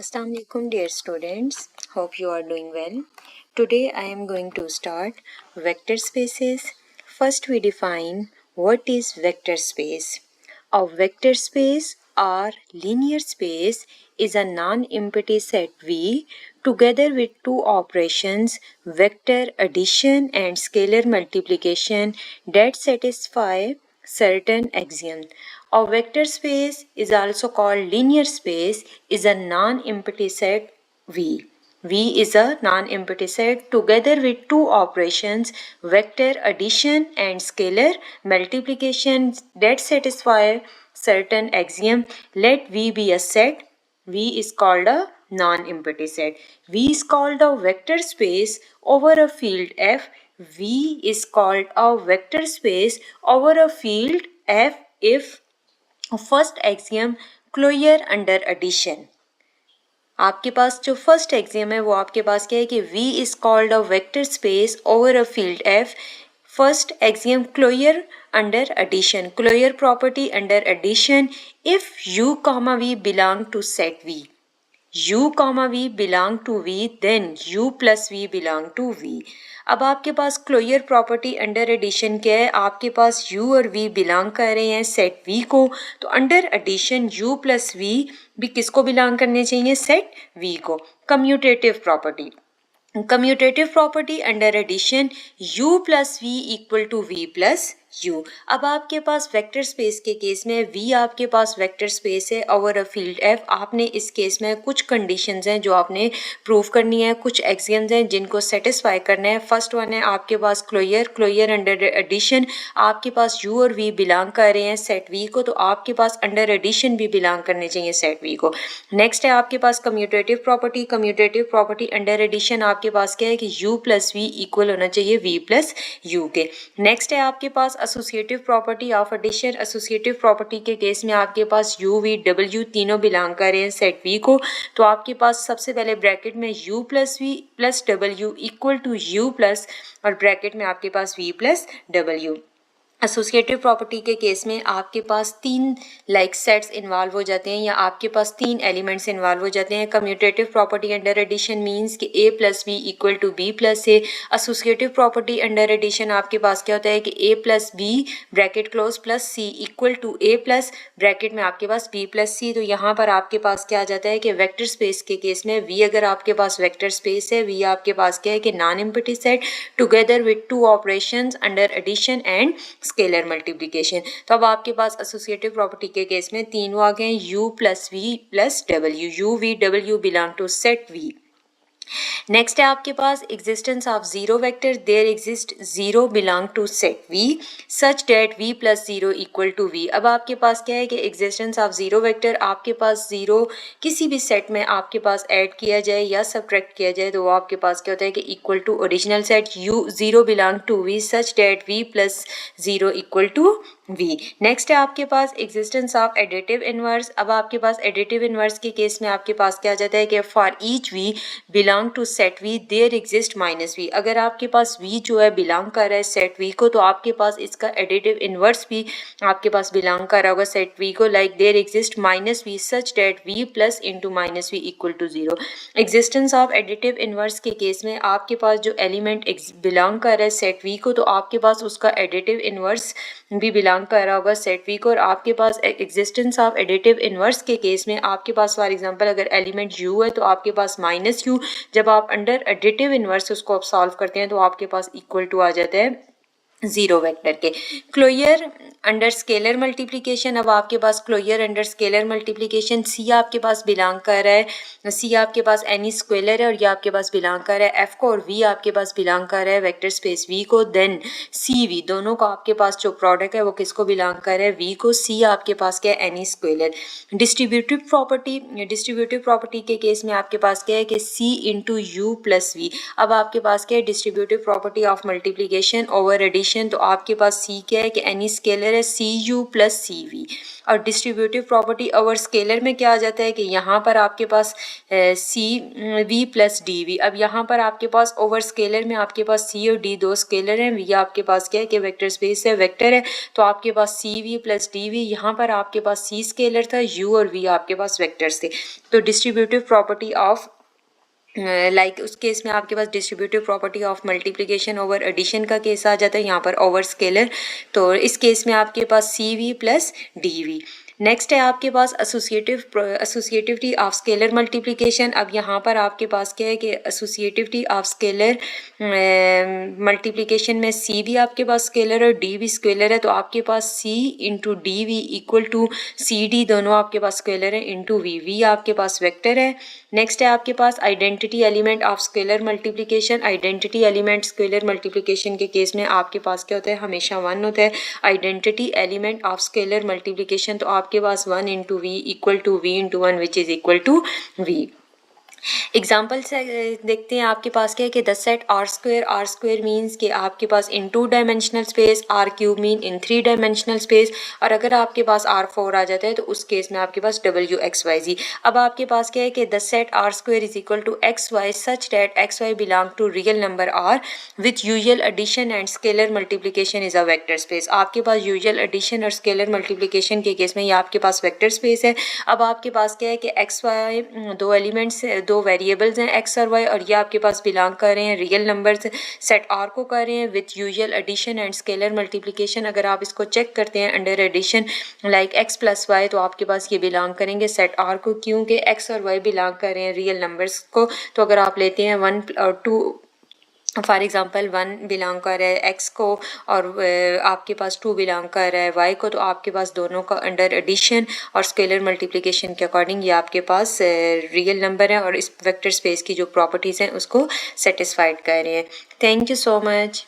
Assalamu alaikum dear students, hope you are doing well. Today I am going to start vector spaces. First we define what is vector space. A vector space or linear space is a non-empty set V together with two operations vector addition and scalar multiplication that satisfy certain axiom. A vector space is also called linear space is a non-empty set V. V is a non-empty set together with two operations vector addition and scalar multiplication that satisfy certain axiom. Let V be a set. V is called a non-empty set. V is called a vector space over a field F. V is called a vector space over a field F if first axiom closure under addition. आपके पास जो first axiom है वो आपके पास क्या है कि V is called a vector space over a field F. First axiom closure under addition, closure property under addition if U, V belong to set V. U, V belong to V, then U plus V belong to V. अब आपके पास closure property under addition क्या है? आपके पास U और V belong कर रहे हैं सेट V को, तो under addition U plus V भी किसको बिलोंग करने चाहिए? सेट V को. Commutative property, commutative property under addition U plus V equal to V plus U. अब आपके पास वेक्टर स्पेस के केस में V आपके पास वेक्टर स्पेस है ओवर अ फील्ड F. आपने इस केस में कुछ कंडीशंस हैं जो आपने प्रूव करनी है, कुछ एक्सियम्स हैं जिनको सेटिस्फाई करना है. फर्स्ट वन है आपके पास क्लोयर अंडर एडिशन. आपके पास U और V बिलोंग कर रहे हैं सेट V को, तो आपके पास अंडर एडिशन भी बिलोंग करने चाहिए सेट V को. नेक्स्ट है आपके पास commutative property. Commutative property under addition आपके पास क्या है कि U प्लस V इक्वल होना चाहिए V प्लस U के. नेक्स्ट है आपके पास associative property of addition. Associative property के केस में आपके पास U, V, W तीनों बिलोंग कर रहे हैं सेट V को, तो आपके पास सबसे पहले ब्रैकेट में U plus V plus W equal to U plus और ब्रैकेट में आपके पास V plus W. Associative property के केस में आपके पास तीन सेट्स इन्वॉल्व हो जाते हैं या आपके पास तीन एलिमेंट्स इन्वॉल्व हो जाते हैं. Commutative property under addition means कि A plus B equal to B plus A. Associative property under addition आपके पास क्या होता है कि A plus B bracket close plus C equal to A plus bracket में आपके पास B प्लस C. तो यहाँ पर आपके पास क्या आ जाता है कि वेक्टर स्पेस के केस में V अगर आपके पास वेक्टर स्पेस है, V आपके पास क्या है कि non empty set together with two operations under addition and scalar multiplication. तो अब आपके पास एसोसिएटिव प्रॉपर्टी के केस में तीनों आ गए U plus V plus W. U, V, W belong to set V. Next है आपके पास existence of zero vector. There exist zero belong to set V such that V plus zero equal to V. अब आपके पास क्या है कि existence of zero vector आपके पास जीरो किसी भी सेट में आपके पास ऐड किया जाए या सब्ट्रैक्ट किया जाए तो वो आपके पास क्या होता है कि equal to original set U zero belong to V such that V plus zero equal to V. Next है आपके पास एग्जिस्टेंस ऑफ एडिटिव इनवर्स. अब आपके पास एडिटिव इनवर्स के केस में आपके पास क्या आ जाता है कि for each V belong to set V there exist minus V. अगर आपके पास V जो है बिलोंग कर रहा है सेट V को, तो आपके पास इसका एडिटिव इनवर्स भी आपके पास बिलोंग कर रहा होगा सेट V को, like there exist minus V such that V plus into minus V equal to zero. Existence of additive inverse के केस में आपके पास जो एलिमेंट बिलोंग कर रहा है सेट V को, तो आपके पास उसका एडिटिव इनवर्स भी बिलोंग कर रहा होगा सेट V को. और आपके पास एग्जिस्टेंस ऑफ एडिटिव इनवर्स के केस में आपके पास फॉर एग्जांपल अगर एलिमेंट U है तो आपके पास माइनस U. जब आप अंडर एडिटिव इनवर्स उसको आप सॉल्व करते हैं तो आपके पास इक्वल टू आ जाता है जीरो वेक्टर के. Closure under scalar multiplication. अब आपके पास closure under scalar multiplication C आपके पास बिलोंग कर रहा है, C आपके पास एनी स्केलर है और ये आपके पास बिलोंग कर रहा है F को, और V आपके पास बिलोंग कर रहा है वेक्टर स्पेस V को. देन CV दोनों का आपके पास जो प्रोडक्ट है वो किसको बिलोंग कर रहा है? V को. C आपके पास क्या है? Any scalar. Distributive property. Distributive property के केस में आपके पास क्या है कि C into U plus V. अब आपके पास क्या है? Distributive property of multiplication over addition addition, तो आपके पास सी क्या है कि एनी स्केलर है सी यू प्लस सी वी। और डिस्ट्रीब्यूटिव प्रॉपर्टी ओवर स्केलर में क्या आ जाता है कि यहाँ पर आपके पास C V plus D we. अब यहाँ पर आपके पास ओवर स्केलर में आपके पास सी और डी दो स्केलर हैं, वी आपके पास क्या है कि वेक्टर स्पेस है, वेक्टर है, तो आपके पास C V plus D V. यहाँ पर आपके पास सी स्केलर था, यू और वी आपके पास वेक्टर्स थे। तो डिस्ट्रीब्यूटिव प्रॉपर्टी ऑफ उस केस में आपके पास distributive property of multiplication over addition का केस आ जाता है, यहाँ पर ओवर स्केलर। तो इस केस में आपके पास C V plus D V. Next है आपके पास एसोसिएटिविटी ऑफ स्केलर मल्टीप्लिकेशन। अब यहाँ पर आपके पास क्या है कि एसोसिएटिविटी ऑफ स्केलर मल्टीप्लिकेशन में सी भी आपके पास स्केलर और डी भी स्केलर है, तो आपके पास C into D V equal to C D, दोनों आपके पास स्केलर है, इंटू वी, वी आपके पास वेक्टर है। नेक्स्ट है आपके पास identity element of scalar multiplication. Identity element scalar multiplication के केस में आपके पास क्या होता है, हमेशा वन होता है। Identity element of scalar multiplication, तो आपके पास one into V equal to V into one which is equal to V. Example से देखते हैं आपके पास क्या है कि the set R square means कि आपके पास in two dimensional space, R cube mean in three dimensional space, और अगर आपके पास आर फोर आ जाता है तो उस केस में आपके पास डब्ल्यू एक्स वाई जी। अब आपके पास क्या है कि the set R square is equal to X Y such that X Y belong to real number R with usual addition and scalar multiplication is a vector space. आपके पास usual addition और scalar multiplication के case में ये आपके पास vector space है। अब आपके पास क्या है कि एक्स वाई दो एलिमेंट्स दो वेरिएबल्स हैं एक्स और वाई, और ये आपके पास बिलोंग कर रहे हैं रियल नंबर्स सेट आर को कर रहे हैं with usual addition and scalar multiplication. अगर आप इसको चेक करते हैं under addition like X plus Y, तो आपके पास ये बिलोंग करेंगे सेट आर को, क्योंकि एक्स और वाई बिलोंग कर रहे हैं रियल नंबर्स को। तो अगर आप लेते हैं वन और two, for example one belong कर रहा है एक्स को और आपके पास टू बिलोंग कर रहा है वाई को, तो आपके पास दोनों का अंडर एडिशन और स्केलर मल्टीप्लिकेशन के अकॉर्डिंग ये आपके पास रियल नंबर है और इस वेक्टर स्पेस की जो प्रॉपर्टीज़ हैं उसको सेटिस्फाइड कर रहे हैं। Thank you so much.